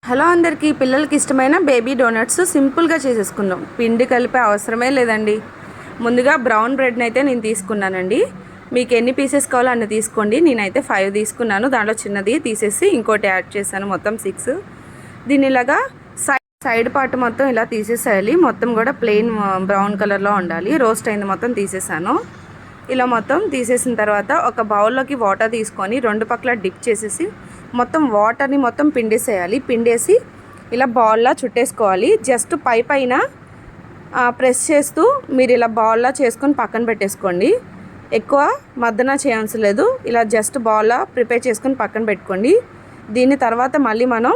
Hello అందరికీ, పిల్లలకి ఇష్టమైన బేబీ డోనట్స్ సింపుల్గా చేసేసుకుందాం. పిండి కలిపే అవసరమే లేదండి. ముందుగా బ్రౌన్ బ్రెడ్ని అయితే నేను తీసుకున్నానండి. మీకు ఎన్ని పీసెస్ కావాలో అన్ని తీసుకోండి. నేనైతే 5 తీసుకున్నాను. దాంట్లో చిన్నది తీసేసి ఇంకోటి యాడ్ చేశాను, మొత్తం 6. దీన్ని ఇలాగా సైడ్ పార్ట్ మొత్తం ఇలా తీసేసేయాలి. మొత్తం కూడా ప్లెయిన్ బ్రౌన్ కలర్లో ఉండాలి. రోస్ట్ అయింది మొత్తం తీసేసాను. ఇలా మొత్తం తీసేసిన తర్వాత ఒక బౌల్లోకి వాటర్ తీసుకొని రెండు పక్కల డిప్ చేసేసి మొత్తం వాటర్ని మొత్తం పిండేసేయాలి. పిండేసి ఇలా బాల్లా చుట్టేసుకోవాలి. జస్ట్ పైన ప్రెస్ చేస్తూ మీరు ఇలా బాల్లా చేసుకొని పక్కన పెట్టేసుకోండి. ఎక్కువ మద్దన చేయాల్సి లేదు. ఇలా జస్ట్ బాల్లా ప్రిపేర్ చేసుకొని పక్కన పెట్టుకోండి. దీని తర్వాత మళ్ళీ మనం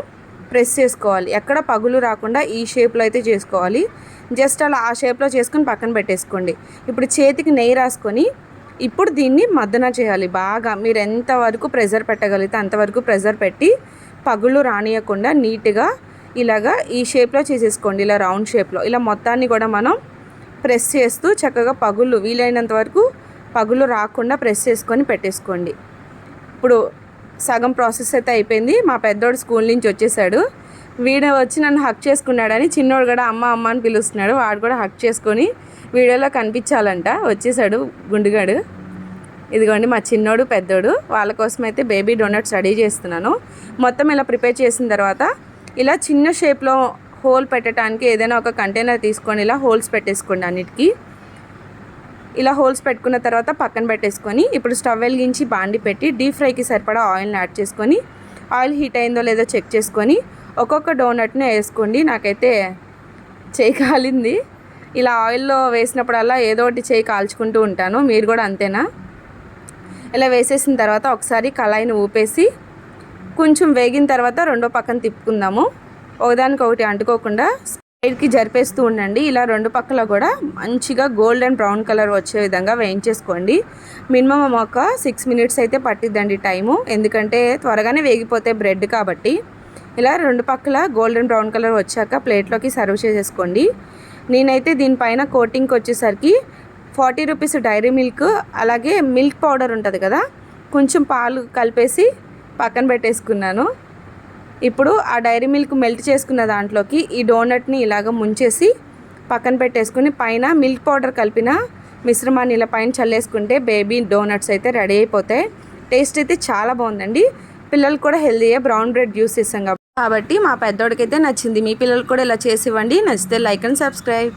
ప్రెస్ చేసుకోవాలి. ఎక్కడ పగులు రాకుండా ఈ షేప్లో అయితే చేసుకోవాలి. జస్ట్ అలా ఆ షేప్లో చేసుకొని పక్కన పెట్టేసుకోండి. ఇప్పుడు చేతికి నెయ్యి రాసుకొని ఇప్పుడు దీన్ని మద్దన చేయాలి. బాగా మీరు ఎంతవరకు ప్రెజర్ పెట్టగలిగితే అంతవరకు ప్రెజర్ పెట్టి పగులు రానియకుండా నీట్గా ఇలాగా ఈ షేప్లో చేసేసుకోండి. ఇలా రౌండ్ షేప్లో ఇలా మొత్తాన్ని కూడా మనం ప్రెస్ చేస్తూ చక్కగా పగులు వీలైనంత వరకు పగులు రాకుండా ప్రెస్ చేసుకొని పెట్టేసుకోండి. ఇప్పుడు సగం ప్రాసెస్ అయితే అయిపోయింది. మా పెద్దోడు స్కూల్ నుంచి వచ్చేసాడు. వీడియో వచ్చి నన్ను హక్ చేసుకున్నాడని చిన్నోడు కూడా అమ్మ అమ్మ అని పిలుస్తున్నాడు. వాడు కూడా హక్ చేసుకొని వీడియోలో కనిపించాలంట. వచ్చేసాడు గుండుగాడు. ఇదిగోండి మా చిన్నోడు పెద్దోడు. వాళ్ళ కోసం అయితే బేబీ డోనట్స్ రెడీ చేస్తున్నాను. మొత్తం ఇలా ప్రిపేర్ చేసిన తర్వాత ఇలా చిన్న షేప్లో హోల్ పెట్టడానికి ఏదైనా ఒక కంటైనర్ తీసుకొని ఇలా హోల్స్ పెట్టేసుకోండి. అన్నిటికీ ఇలా హోల్స్ పెట్టుకున్న తర్వాత పక్కన పెట్టేసుకొని ఇప్పుడు స్టవ్ వెలిగించి బాండి పెట్టి డీప్ ఫ్రైకి సరిపడా ఆయిల్ని యాడ్ చేసుకొని ఆయిల్ హీట్ అయిందో లేదో చెక్ చేసుకొని ఒక్కొక్క డోనట్ని వేసుకోండి. నాకైతే చేయి కాలింది. ఇలా ఆయిల్లో వేసినప్పుడల్లా ఏదో ఒకటి చేయి కాల్చుకుంటూ ఉంటాను. మీరు కూడా అంతేనా? ఇలా వేసేసిన తర్వాత ఒకసారి కళాయిని ఊపేసి కొంచెం వేగిన తర్వాత రెండో పక్కన తిప్పుకుందాము. ఒకదానికొకటి అంటుకోకుండా సైడ్కి జరిపేస్తూ ఉండండి. ఇలా రెండు పక్కల కూడా మంచిగా గోల్డెన్ బ్రౌన్ కలర్ వచ్చే విధంగా వేయించేసుకోండి. మినిమం ఒక 6 మినిట్స్ అయితే పట్టిద్దండి టైము. ఎందుకంటే త్వరగానే వేగిపోతే బ్రెడ్ కాబట్టి. ఇలా రెండు పక్కల గోల్డెన్ బ్రౌన్ కలర్ వచ్చాక ప్లేట్లోకి సర్వ్ చేసేసుకోండి. నేనైతే దీనిపైన కోటింగ్కి వచ్చేసరికి 40 రూపీస్ డైరీ మిల్క్, అలాగే మిల్క్ పౌడర్ ఉంటుంది కదా, కొంచెం పాలు కలిపేసి పక్కన పెట్టేసుకున్నాను. ఇప్పుడు ఆ డైరీ మిల్క్ మెల్ట్ చేసుకున్న దాంట్లోకి ఈ డోనట్ని ఇలాగ ముంచేసి పక్కన పెట్టేసుకుని పైన మిల్క్ పౌడర్ కలిపిన మిశ్రమాన్ని ఇలా పైన చల్లేసుకుంటే బేబీ డోనట్స్ అయితే రెడీ అయిపోతాయి. టేస్ట్ అయితే చాలా బాగుందండి. పిల్లలు కూడా హెల్తీగా బ్రౌన్ బ్రెడ్ యూస్ చేస్తాం కాబట్టి మా పెద్దోడికైతే నచ్చింది. మీ పిల్లలు కూడా ఇలా చేసి ఇవ్వండి. నచ్చితే లైక్ అండ్ సబ్స్క్రైబ్.